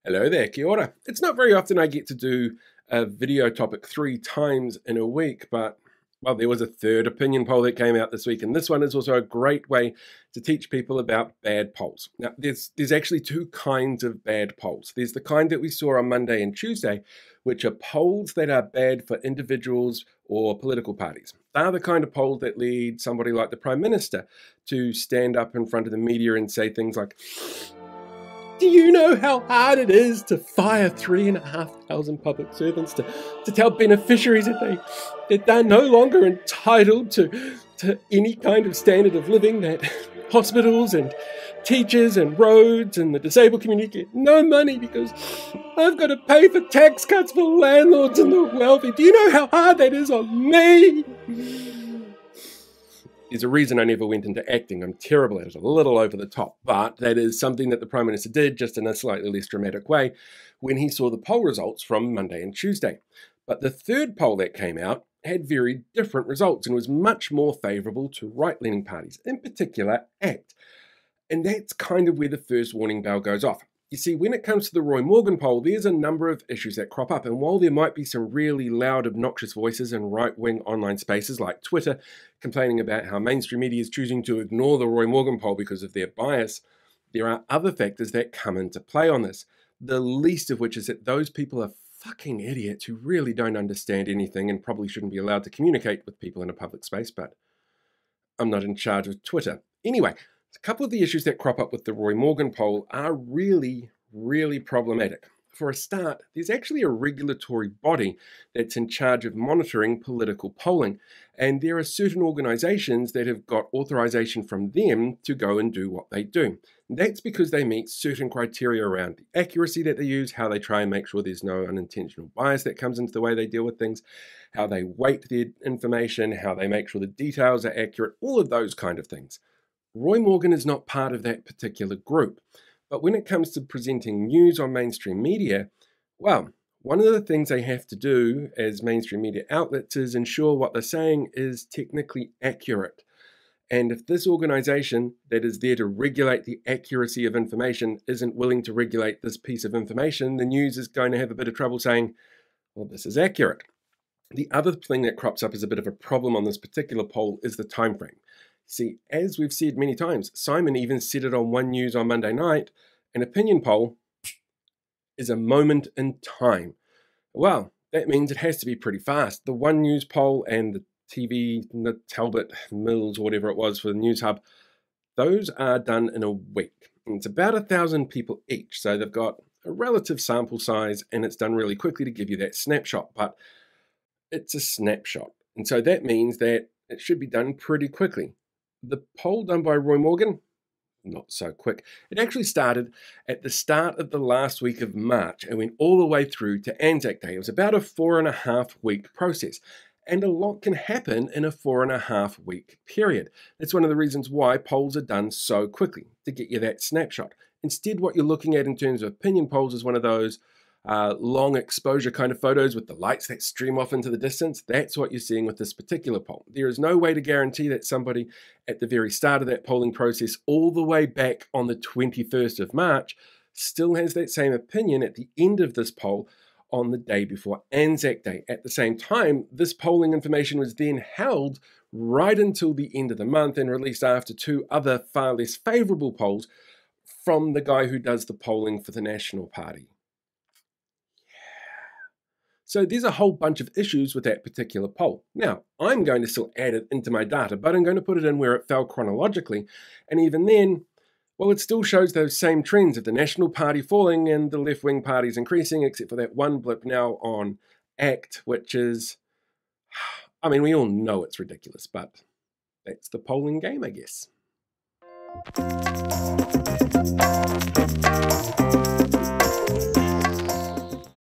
Hello there, kia ora. It's not very often I get to do a video topic 3 times in a week, but, well, there was a third opinion poll that came out this week, and this one is also a great way to teach people about bad polls. Now, there's actually 2 kinds of bad polls. There's the kind that we saw on Monday and Tuesday, which are polls that are bad for individuals or political parties. They're the kind of polls that lead somebody like the Prime Minister to stand up in front of the media and say things like, "Do you know how hard it is to fire 3,500 public servants, to tell beneficiaries that they're no longer entitled to any kind of standard of living, that hospitals and teachers and roads and the disabled community get no money because I've got to pay for tax cuts for landlords and the wealthy. Do you know how hard that is on me?" There's a reason I never went into acting. I'm terrible at it, a little over the top, but that is something that the Prime Minister did, just in a slightly less dramatic way, when he saw the poll results from Monday and Tuesday. But the third poll that came out had very different results and was much more favourable to right-leaning parties, in particular ACT. And that's kind of where the first warning bell goes off. You see, when it comes to the Roy Morgan poll, there's a number of issues that crop up, and while there might be some really loud, obnoxious voices in right-wing online spaces like Twitter complaining about how mainstream media is choosing to ignore the Roy Morgan poll because of their bias, there are other factors that come into play on this, the least of which is that those people are fucking idiots who really don't understand anything and probably shouldn't be allowed to communicate with people in a public space, but I'm not in charge of Twitter. Anyway, a couple of the issues that crop up with the Roy Morgan poll are really, really problematic. For a start, there's actually a regulatory body that's in charge of monitoring political polling, and there are certain organisations that have got authorisation from them to go and do what they do. And that's because they meet certain criteria around the accuracy that they use, how they try and make sure there's no unintentional bias that comes into the way they deal with things, how they weight their information, how they make sure the details are accurate, all of those kind of things. Roy Morgan is not part of that particular group. But when it comes to presenting news on mainstream media, well, one of the things they have to do as mainstream media outlets is ensure what they're saying is technically accurate. And if this organisation that is there to regulate the accuracy of information isn't willing to regulate this piece of information, the news is going to have a bit of trouble saying, well, this is accurate. The other thing that crops up as a bit of a problem on this particular poll is the time frame. See, as we've said many times, Simon even said it on One News on Monday night, an opinion poll is a moment in time. Well, that means it has to be pretty fast. The One News poll and the TV, the Talbot Mills, whatever it was for the News Hub, those are done in a week. And it's about 1,000 people each, so they've got a relative sample size, and it's done really quickly to give you that snapshot, but it's a snapshot. And so that means that it should be done pretty quickly. The poll done by Roy Morgan, not so quick. It actually started at the start of the last week of March and went all the way through to Anzac Day. It was about a 4.5-week process. And a lot can happen in a 4.5-week period. That's one of the reasons why polls are done so quickly, to get you that snapshot. Instead, what you're looking at in terms of opinion polls is one of those long exposure kind of photos with the lights that stream off into the distance. That's what you're seeing with this particular poll. There is no way to guarantee that somebody at the very start of that polling process, all the way back on the 21st of March, still has that same opinion at the end of this poll on the day before Anzac Day. At the same time, this polling information was then held right until the end of the month and released after 2 other far less favourable polls from the guy who does the polling for the National Party. So there's a whole bunch of issues with that particular poll. Now, I'm going to still add it into my data, but I'm going to put it in where it fell chronologically. And even then, well, it still shows those same trends of the National Party falling and the left-wing parties increasing, except for that one blip now on ACT, which is, I mean, we all know it's ridiculous, but that's the polling game, I guess.